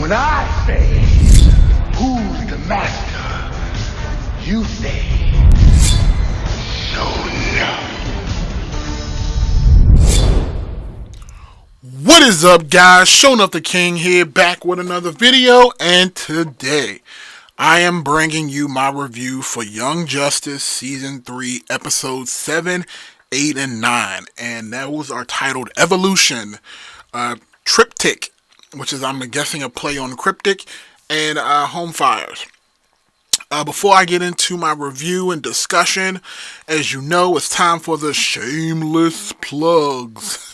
When I say, who's the master? You say, no. What is up, guys? Showing up the King here, back with another video, and today I am bringing you my review for Young Justice Season 3, Episodes 7, 8, and 9, and those are titled Evolution, Triptych, which is, I'm guessing, a play on Cryptic, and Home Fires. Before I get into my review and discussion, as you know, it's time for the shameless plugs.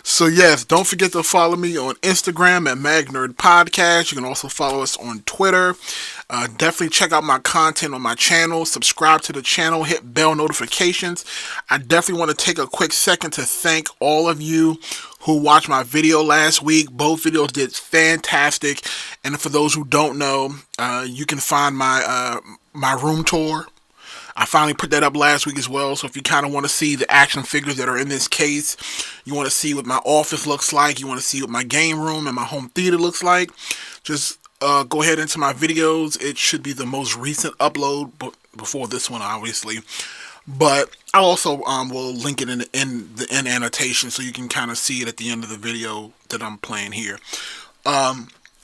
So yes, don't forget to follow me on Instagram at MagNerd Podcast. You can also follow us on Twitter. Definitely check out my content on my channel. Subscribe to the channel. Hit bell notifications. I definitely want to take a quick second to thank all of you who watched my video last week. Both videos did fantastic. And for those who don't know, you can find my room tour. I finally put that up last week as well, so if you kind of want to see the action figures that are in this case, you want to see what my office looks like, you want to see what my game room and my home theater looks like, just go ahead into my videos. It should be the most recent upload, but before this one, obviously. But I also will link it in the end annotation so you can kind of see it at the end of the video that I'm playing here.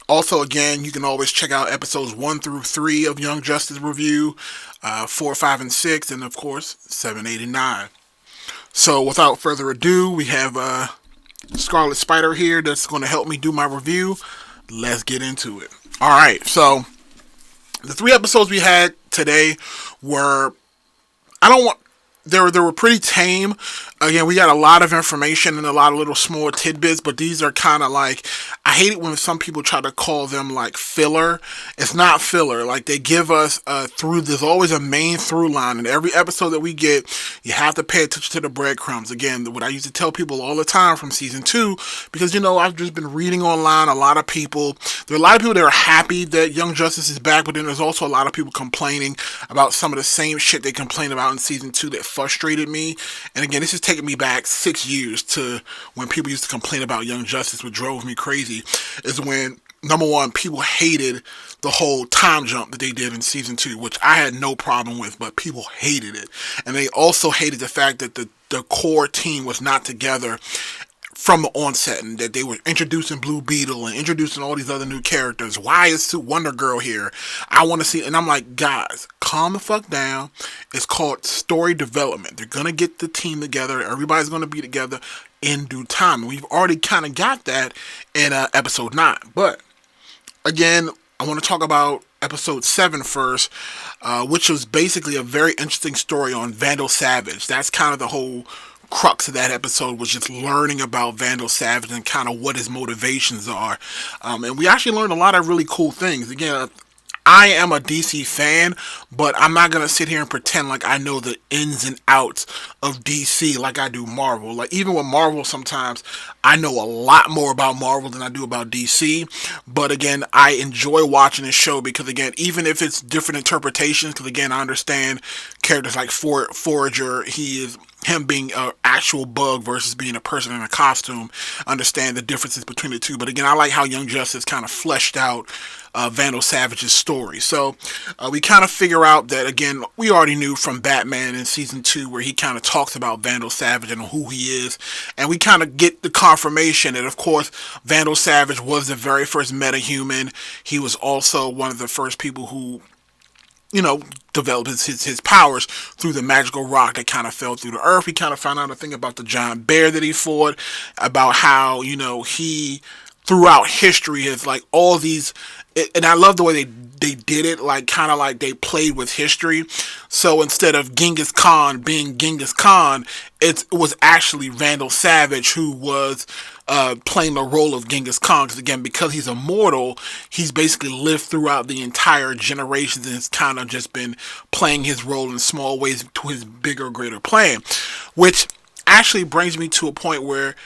Also, again, you can always check out episodes 1 through 3 of Young Justice Review, 4, 5, and 6, and of course, 7, 8, and 9. So, without further ado, we have Scarlet Spider here that's going to help me do my review. Let's get into it. Alright, so, the 3 episodes we had today were, they were pretty tame. Again, we got a lot of information and a lot of little small tidbits, but these are kind of like, I hate it when some people try to call them like filler. It's not filler. Like, they give us there's always a main through line in every episode that we get. You have to pay attention to the breadcrumbs. Again, what I used to tell people all the time from season 2, because, you know, I've just been reading online. There are a lot of people that are happy that Young Justice is back, but then there's also a lot of people complaining about some of the same shit they complained about in season 2 that frustrated me. And again, this is taking me back 6 years to when people used to complain about Young Justice, which drove me crazy, is when, number one, people hated the whole time jump that they did in season 2, which I had no problem with, but people hated it. And they also hated the fact that the core team was not together from the onset, and that they were introducing Blue Beetle and introducing all these other new characters. Why is Wonder Girl here? I want to see, and I'm like, guys, calm the fuck down. It's called story development. They're going to get the team together. Everybody's going to be together in due time. And we've already kind of got that in episode 9. But, again, I want to talk about episode 7 first, which was basically a very interesting story on Vandal Savage. That's kind of the whole crux of that episode, was just learning about Vandal Savage and kind of what his motivations are. And we actually learned a lot of really cool things. Again, I am a DC fan, but I'm not going to sit here and pretend like I know the ins and outs of DC like I do Marvel. Like, even with Marvel, sometimes I know a lot more about Marvel than I do about DC. But again, I enjoy watching this show because, again, even if it's different interpretations, because again, I understand characters like Forager, him being an actual bug versus being a person in a costume, understand the differences between the two. But again, I like how Young Justice kind of fleshed out Vandal Savage's story. So we kind of figure out that, again, we already knew from Batman in season 2, where he kind of talks about Vandal Savage and who he is. And we kind of get the confirmation that, of course, Vandal Savage was the very first metahuman. He was also one of the first people who, you know, developed his powers through the magical rock that kind of fell through the earth. We kind of found out a thing about the giant bear that he fought, about how, you know, he, throughout history, has like all these, and I love the way they did it, like kind of like they played with history. So instead of Genghis Khan being Genghis Khan, it was actually Vandal Savage who was playing the role of Genghis Khan. Because again, because he's immortal, he's basically lived throughout the entire generations and has kind of just been playing his role in small ways to his bigger, greater plan. Which actually brings me to a point where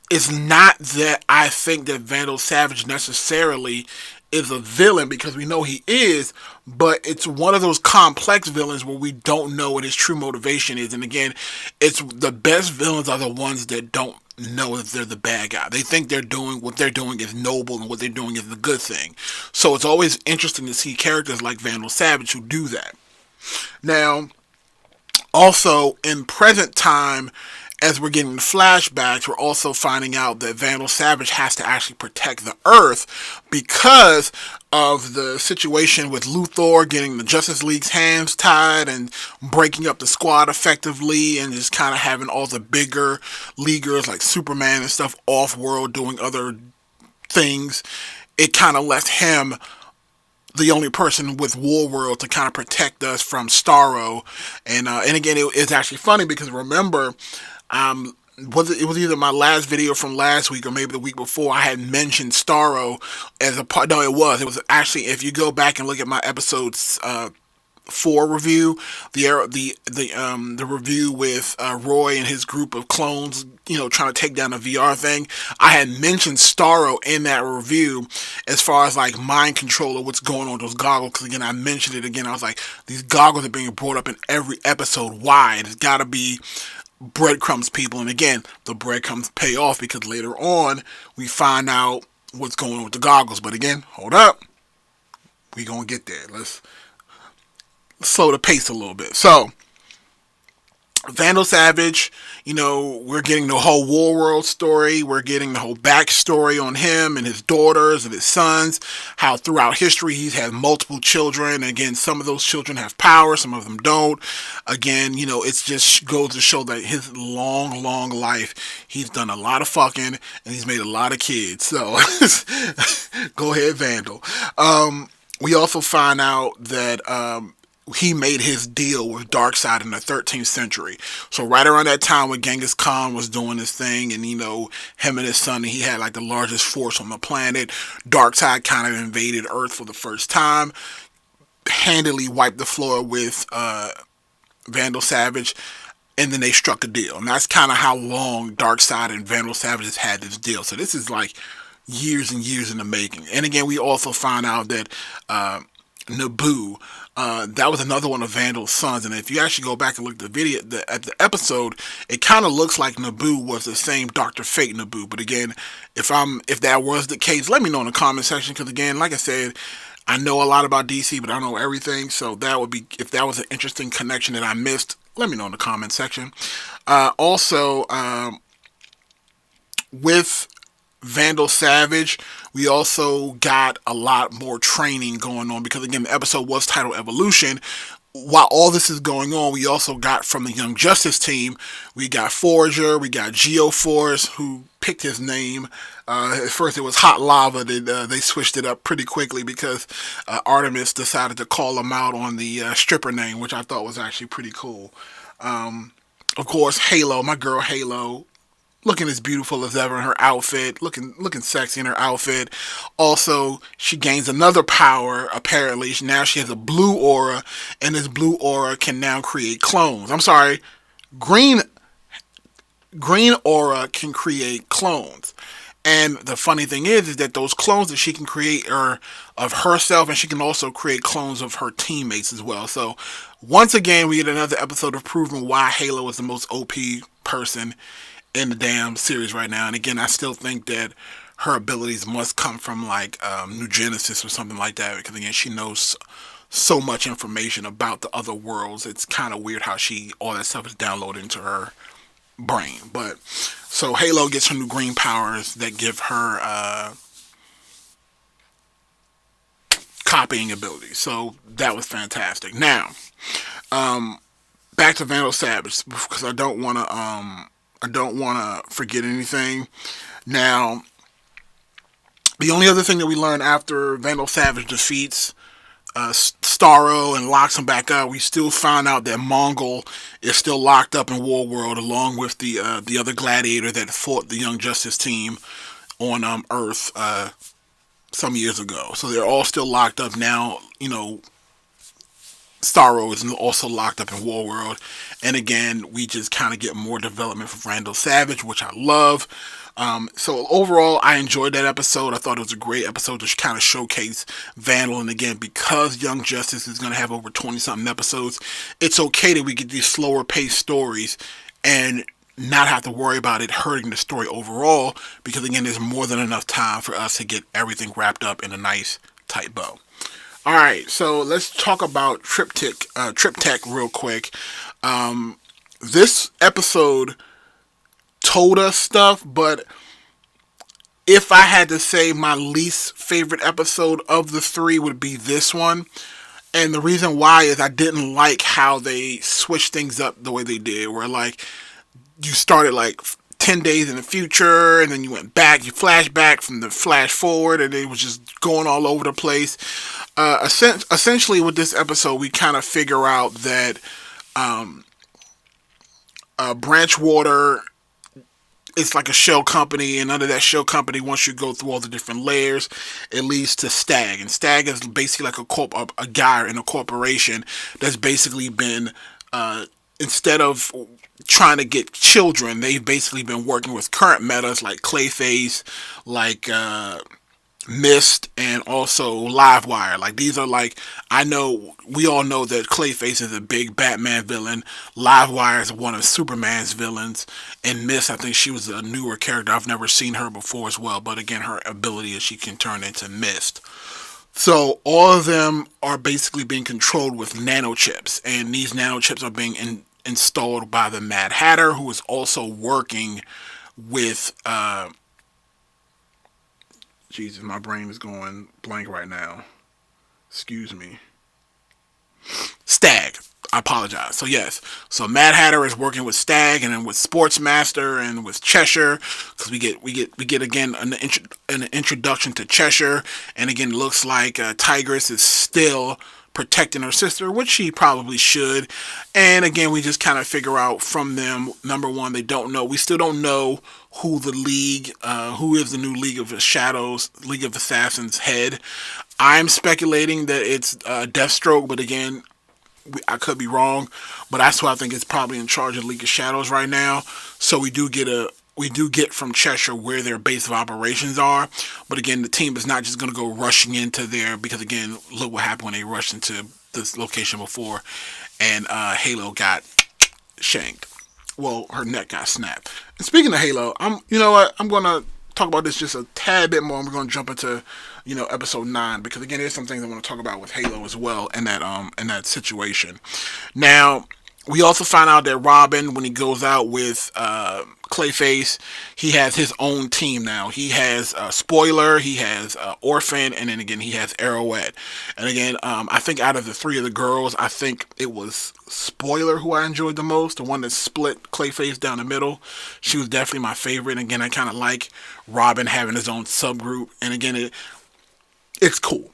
it's not that I think that Vandal Savage necessarily is a villain, because we know he is, but it's one of those complex villains where we don't know what his true motivation is. And again, it's the best villains are the ones that don't know that they're the bad guy. They think what they're doing is noble and what they're doing is the good thing. So it's always interesting to see characters like Vandal Savage who do that. Now, also in present time, as we're getting flashbacks, we're also finding out that Vandal Savage has to actually protect the Earth because of the situation with Luthor getting the Justice League's hands tied and breaking up the squad effectively, and just kind of having all the bigger leaguers like Superman and stuff off-world doing other things. It kind of left him the only person with War World to kind of protect us from Starro. And again, it's actually funny because remember, it was either my last video from last week or maybe the week before, I had mentioned Starro as a part. No, it was actually, if you go back and look at my episodes 4 review, the review with Roy and his group of clones, trying to take down the VR thing. I had mentioned Starro in that review as far as like mind control of what's going on with those goggles. Because again, I mentioned it again. I was like, these goggles are being brought up in every episode. Why? It's got to be breadcrumbs, people. And again, the breadcrumbs pay off because later on we find out what's going on with the goggles. But again, hold up, we gonna get there. Let's slow the pace a little bit. So, Vandal Savage, we're getting the whole War World story. We're getting the whole backstory on him and his daughters and his sons. How throughout history he's had multiple children. Again, some of those children have power, some of them don't. Again, it just goes to show that his long, long life, he's done a lot of fucking and he's made a lot of kids. So, go ahead, Vandal. We also find out that he made his deal with Darkseid in the 13th century. So right around that time when Genghis Khan was doing his thing, and him and his son, he had like the largest force on the planet. Darkseid kind of invaded Earth for the first time, handily wiped the floor with Vandal Savage, and then they struck a deal. And that's kind of how long Darkseid and Vandal Savage has had this deal. So this is like years and years in the making. And again, we also find out that Naboo, that was another one of Vandal's sons, and if you actually go back and look at the episode, it kind of looks like Naboo was the same Dr. Fate Naboo. But again, if that was the case, let me know in the comment section, because again, like I said, I know a lot about DC, but I don't know everything. So that would be, if that was an interesting connection that I missed, let me know in the comment section. Also, with Vandal Savage, we also got a lot more training going on, because again, the episode was titled Evolution. While all this is going on, we also got from the Young Justice team, we got Forager, we got Geoforce, who picked his name. At first it was Hot Lava. They switched it up pretty quickly because Artemis decided to call him out on the stripper name, which I thought was actually pretty cool. Of course, Halo, my girl Halo, looking as beautiful as ever in her outfit, looking sexy in her outfit. Also, she gains another power, apparently. Now she has a blue aura, and this blue aura can now create clones. I'm sorry, green aura can create clones. And the funny thing is that those clones that she can create are of herself, and she can also create clones of her teammates as well. So, once again, we get another episode of proving why Halo is the most OP person in the damn series right now. And again, I still think that her abilities must come from like New Genesis or something like that, because again, she knows so much information about the other worlds. It's kind of weird how all that stuff is downloaded into her brain. But so Halo gets her new green powers that give her copying abilities. So that was fantastic. Now, back to Vandal Savage, because I don't want to forget anything. Now, the only other thing that we learned after Vandal Savage defeats Starro and locks him back up, we still found out that Mongol is still locked up in War World, along with the other gladiator that fought the Young Justice team on Earth some years ago. So they're all still locked up now. Starro is also locked up in War World. And again, we just kind of get more development for Vandal Savage, which I love. So overall, I enjoyed that episode. I thought it was a great episode to kind of showcase Vandal. And again, because Young Justice is going to have over 20-something episodes, it's okay that we get these slower paced stories and not have to worry about it hurting the story overall, because again, there's more than enough time for us to get everything wrapped up in a nice tight bow. All right, so let's talk about triptych real quick. This episode told us stuff, but if I had to say my least favorite episode of the three would be this one. And the reason why is I didn't like how they switched things up the way they did, where like you started like 10 days in the future, and then you went back, you flashed back from the flash forward, and it was just going all over the place. Essentially with this episode, we kind of figure out that Branchwater, it's like a shell company, and under that shell company, once you go through all the different layers, it leads to Stag. And Stag is basically like a guy in a corporation that's basically been, instead of trying to get children, they've basically been working with current metas like Clayface, like Mist, and also Livewire. Like, these are like, we all know that Clayface is a big Batman villain. Livewire is one of Superman's villains. And Mist, I think she was a newer character. I've never seen her before as well. But again, her ability is she can turn into Mist. So all of them are basically being controlled with nanochips. And these nanochips are being installed by the Mad Hatter, who is also working with... Jesus, my brain is going blank right now. Excuse me. Stag. I apologize. So yes, so Mad Hatter is working with Stag, and then with Sportsmaster and with Cheshire, because we get again an introduction to Cheshire, and again it looks like Tigress is still protecting her sister, which she probably should. And again, we just kind of figure out from them, number one, we still don't know who the League, who is the new League of Shadows, League of Assassins head. I'm speculating that it's Deathstroke, but again, I could be wrong, but that's who I think is probably in charge of League of Shadows right now. So we do get from Cheshire where their base of operations are. But again, the team is not just going to go rushing into there, because again, look what happened when they rushed into this location before, and Halo got shanked. Well, her neck got snapped. And speaking of Halo, I'm going to talk about this just a tad bit more, and we're going to jump into, episode 9, because again, there's some things I want to talk about with Halo as well in that situation. Now, we also find out that Robin, when he goes out with Clayface, he has his own team now. He has Spoiler, he has Orphan, and then again he has Arrowhead. And again, I think out of the three of the girls, I think it was Spoiler who I enjoyed the most, the one that split Clayface down the middle. She was definitely my favorite. And again, I kind of like Robin having his own subgroup. And again, it's cool.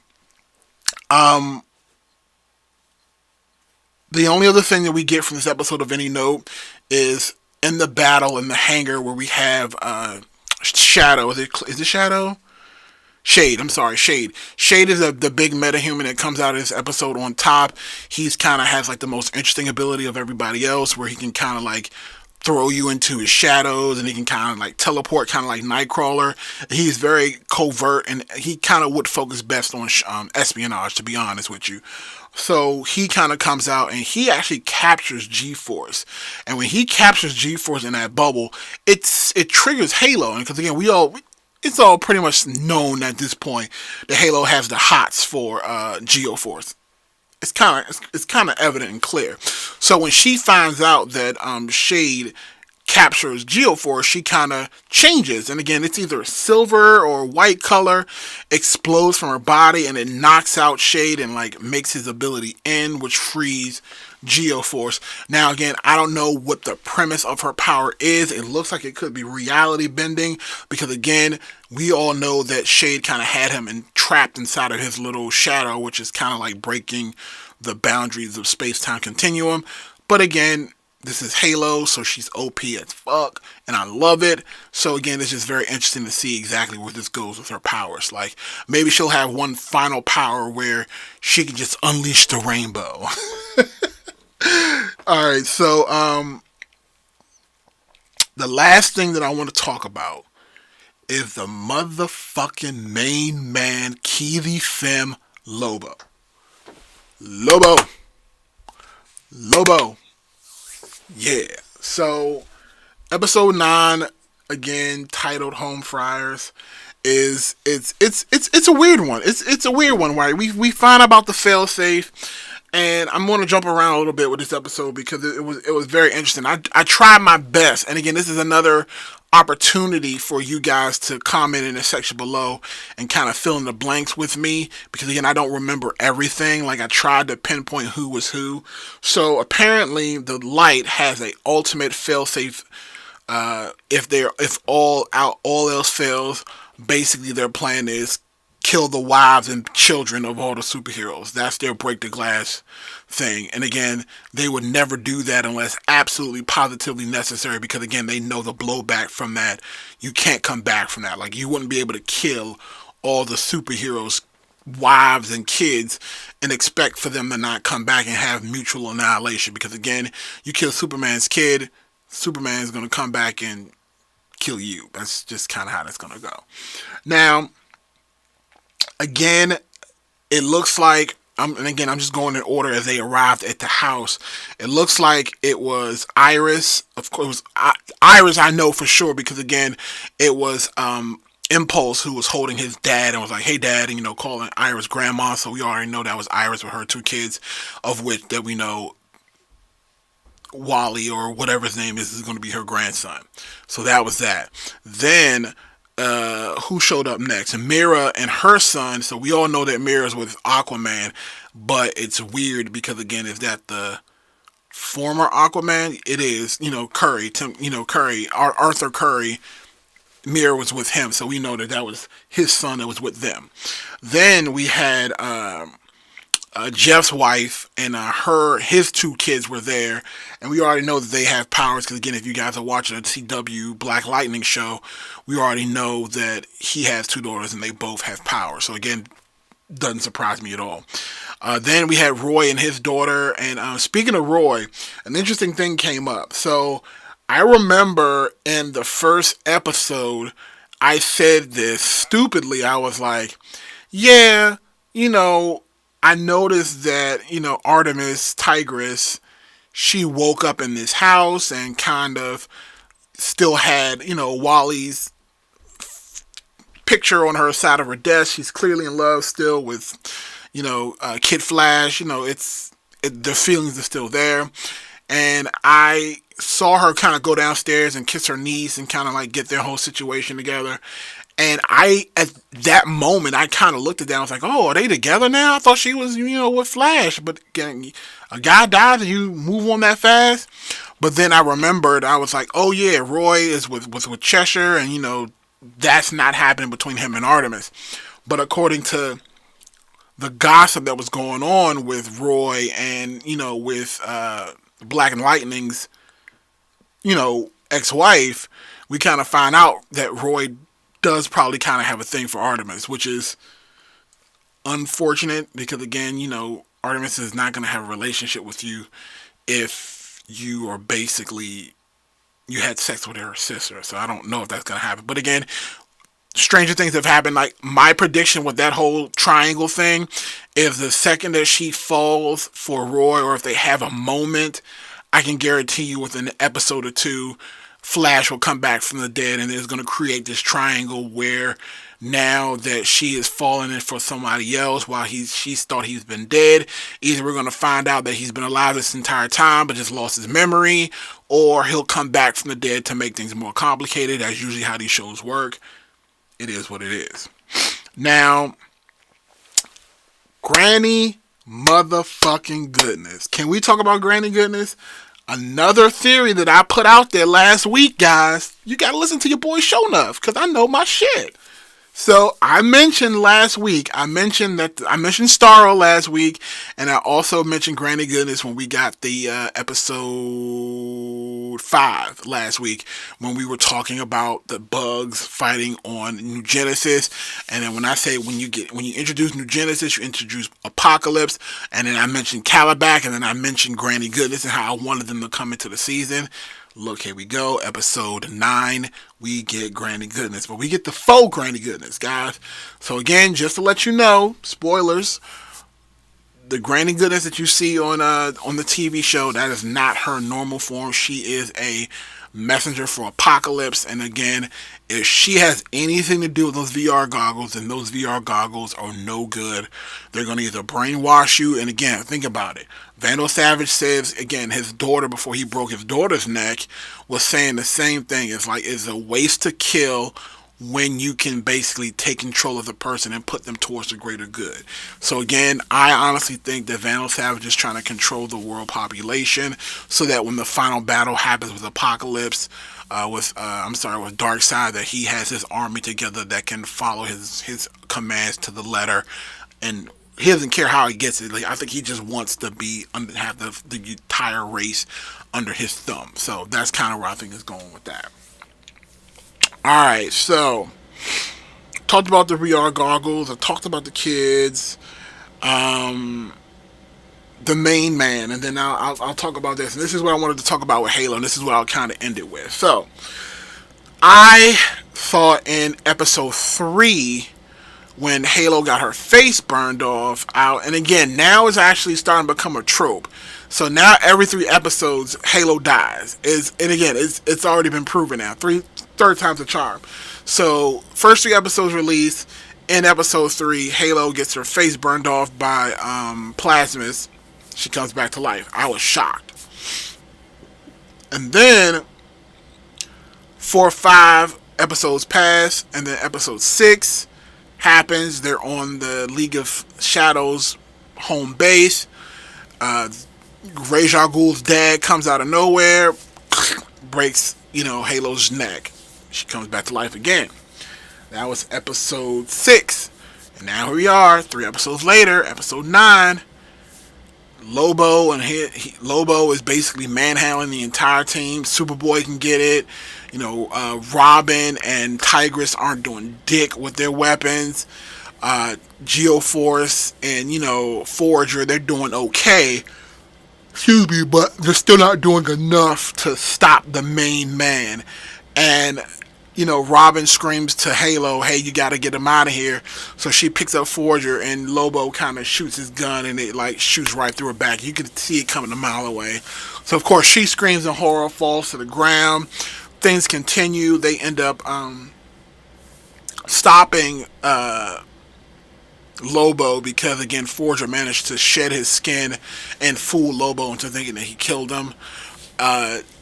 The only other thing that we get from this episode of any note is in the battle in the hangar where we have Shadow. Is it Shadow? Shade. I'm sorry, Shade. Shade is the big metahuman that comes out of this episode on top. He's kind of has like the most interesting ability of everybody else, where he can kind of like throw you into his shadows, and he can kind of like teleport, kind of like Nightcrawler. He's very covert, and he kind of would focus best on espionage, to be honest with you. So he kind of comes out, and he actually captures G-Force. And when he captures G-Force in that bubble, it triggers Halo. And because again, it's all pretty much known at this point that Halo has the hots for Geoforce. It's kind of evident and clear. So when she finds out that Shade captures Geoforce, she kind of changes. And again, it's either silver or white color, explodes from her body, and it knocks out Shade and like makes his ability end, which frees Geoforce. Now again, I don't know what the premise of her power is. It looks like it could be reality bending, because again, we all know that Shade kind of had him trapped inside of his little shadow, which is kind of like breaking the boundaries of space-time continuum. But again, this is Halo, so she's OP as fuck, and I love it. So again, it's just very interesting to see exactly where this goes with her powers. Like, maybe she'll have one final power where she can just unleash the rainbow. Alright, so the last thing that I want to talk about is the motherfucking main man, Keithy Femme Lobo. Lobo. Yeah. So Episode 9, again titled "Home Fryers," is it's a weird one. It's a weird one, right? We find about the failsafe, and I'm going to jump around a little bit with this episode because it was very interesting. I tried my best, and again, this is another opportunity for you guys to comment in the section below and kind of fill in the blanks with me, because again, I don't remember everything. Like, I tried to pinpoint who was who. So apparently the light has a ultimate failsafe. If all else fails, basically their plan is kill the wives and children of all the superheroes. That's their break the glass thing. And again, they would never do that unless absolutely positively necessary, because again, they know the blowback from that. You can't come back from that. Like, you wouldn't be able to kill all the superheroes' wives and kids and expect for them to not come back and have mutual annihilation, because again, you kill Superman's kid, Superman's going to come back and kill you. That's just kind of how that's going to go. Now, again, it looks like, and again, I'm just going in order as they arrived at the house. It looks like it was Iris. Of course, Iris I know for sure, because again, it was Impulse who was holding his dad and was like, "Hey, Dad," and calling Iris grandma. So we already know that was Iris with her 2 kids, of which that we know Wally, or whatever his name is going to be her grandson. So that was that. Then who showed up next? Mira and her son. So we all know that Mira's with Aquaman, but it's weird because again, is that the former Aquaman? It is, Curry, Curry, Arthur Curry. Mira was with him, so we know that was his son that was with them. Then we had Jeff's wife and his 2 kids were there, and we already know that they have powers, because again, if you guys are watching a CW Black Lightning show, we already know that he has 2 daughters and they both have powers. So again, doesn't surprise me at all. Then we had Roy and his daughter, and speaking of Roy, an interesting thing came up. So I remember in the first episode, I said this stupidly. I was like, yeah, I noticed that, Artemis, Tigress, she woke up in this house and kind of still had, Wally's picture on her side of her desk. She's clearly in love still with, Kid Flash. The feelings are still there. And I saw her kind of go downstairs and kiss her niece and kind of like get their whole situation together. And at that moment, I kind of looked at that and was like, oh, are they together now? I thought she was, with Flash. But again, a guy dies and you move on that fast. But then I remembered, I was like, oh yeah, Roy was with Cheshire, and that's not happening between him and Artemis. But according to the gossip that was going on with Roy and, with Black and Lightning's, ex-wife, we kind of find out that Roy does probably kind of have a thing for Artemis, which is unfortunate because again, Artemis is not going to have a relationship with you if you are basically, you had sex with her sister. So I don't know if that's going to happen. But again, stranger things have happened. Like, my prediction with that whole triangle thing is the second that she falls for Roy, or if they have a moment, I can guarantee you within an episode or 2, Flash will come back from the dead, and it's going to create this triangle where now that she is falling in for somebody else while she's thought he's been dead, either we're going to find out that he's been alive this entire time but just lost his memory, or he'll come back from the dead to make things more complicated. That's usually how these shows work. It is what it is. Now, Granny motherfucking goodness. Can we talk about Granny goodness? Another theory that I put out there last week, guys. You gotta listen to your boy Show Enough, because I know my shit. So I mentioned last week, I mentioned Starro last week, and I also mentioned Granny Goodness when we got the episode 5 last week, when we were talking about the bugs fighting on New Genesis. And then when I say when you introduce New Genesis, you introduce Apocalypse, and then I mentioned Calabac, and then I mentioned Granny Goodness and how I wanted them to come into the season. Look, here we go. Episode 9, we get Granny Goodness. But we get the faux Granny Goodness, guys. So again, just to let you know, spoilers, the Granny Goodness that you see on the TV show, that is not her normal form. She is a messenger for Apocalypse. And again, if she has anything to do with those VR goggles, then those VR goggles are no good. They're going to either brainwash you. And again, think about it. Vandal Savage says, again, his daughter, before he broke his daughter's neck, was saying the same thing. It's like, it's a waste to kill when you can basically take control of the person and put them towards the greater good. So again, I honestly think that Vandal Savage is trying to control the world population so that when the final battle happens with Apocalypse, with Darkseid, that he has his army together that can follow his commands to the letter, and he doesn't care how he gets it. Like, I think he just wants to have the entire race under his thumb. So that's kind of where I think it's going with that. Alright, so talked about the VR goggles, I talked about the kids, the main man, and then I'll talk about this. And this is what I wanted to talk about with Halo, and this is what I'll kind of end it with. So, I thought in episode 3, when Halo got her face burned off, and again, now it's actually starting to become a trope. So now every 3 episodes, Halo dies. And again, it's already been proven now. Third time's a charm. So first 3 episodes released. In episode 3, Halo gets her face burned off by plasmas. She comes back to life. I was shocked. And then 4 or 5 episodes pass, and then episode 6 happens. They're on the League of Shadows home base. Ra's al Ghul's dad comes out of nowhere, breaks, Halo's neck. She comes back to life again. That was episode 6. And now here we are, 3 episodes later, episode 9. Lobo, and Lobo is basically manhandling the entire team. Superboy can get it. Robin and Tigress aren't doing dick with their weapons. Geoforce and, Forager, they're doing okay. Excuse me, but they're still not doing enough to stop the main man. And, Robin screams to Halo, hey, you gotta get him out of here. So she picks up Forager, and Lobo kind of shoots his gun, and it, shoots right through her back. You can see it coming a mile away. So, of course, she screams in horror, falls to the ground. Things continue. They end up stopping Lobo because, again, Forager managed to shed his skin and fool Lobo into thinking that he killed him.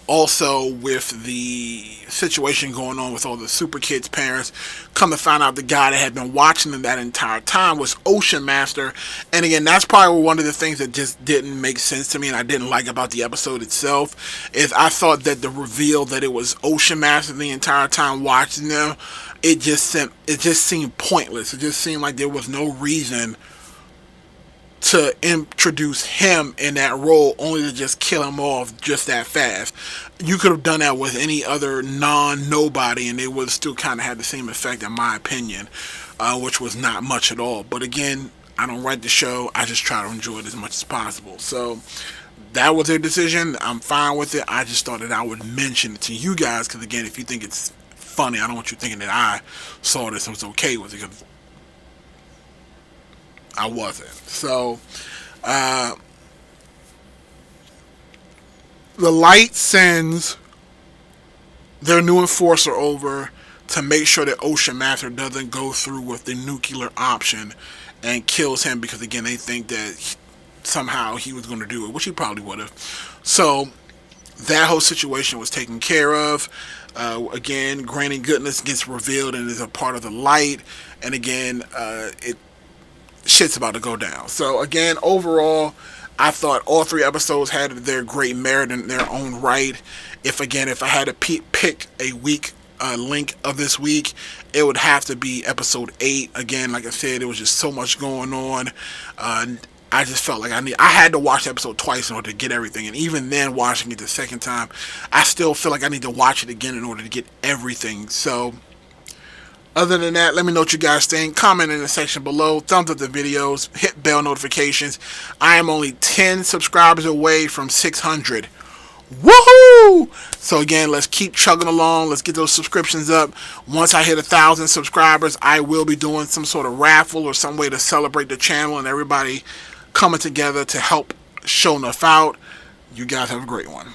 Also, with the situation going on with all the Super Kids' parents, come to find out the guy that had been watching them that entire time was Ocean Master. And again, that's probably one of the things that just didn't make sense to me and I didn't like about the episode itself, is I thought that the reveal that it was Ocean Master the entire time watching them, it just seemed pointless. It just seemed like there was no reason to introduce him in that role, only to just kill him off just that fast. You could have done that with any other nobody, and it would still kind of had the same effect, in my opinion, which was not much at all. But again, I don't write the show. I just try to enjoy it as much as possible. So that was their decision. I'm fine with it. I just thought that I would mention it to you guys, because again, if you think it's funny, I don't want you thinking that I saw this and was okay with it, because I wasn't. So, the Light sends their new enforcer over to make sure that Ocean Master doesn't go through with the nuclear option and kills him, because again, they think that somehow he was going to do it, which he probably would have. So that whole situation was taken care of. Again, Granny Goodness gets revealed and is a part of the Light, and again, shit's about to go down. So again, overall, I thought all 3 episodes had their great merit in their own right. If I had to pick a weak link of this week, it would have to be episode 8. Again, like I said, there was just so much going on. I just felt like I had to watch the episode twice in order to get everything, and even then, watching it the second time, I still feel like I need to watch it again in order to get everything. So other than that, let me know what you guys think. Comment in the section below. Thumbs up the videos. Hit bell notifications. I am only 10 subscribers away from 600. Woohoo! So again, let's keep chugging along. Let's get those subscriptions up. Once I hit 1,000 subscribers, I will be doing some sort of raffle or some way to celebrate the channel and everybody coming together to help show enough out. You guys have a great one.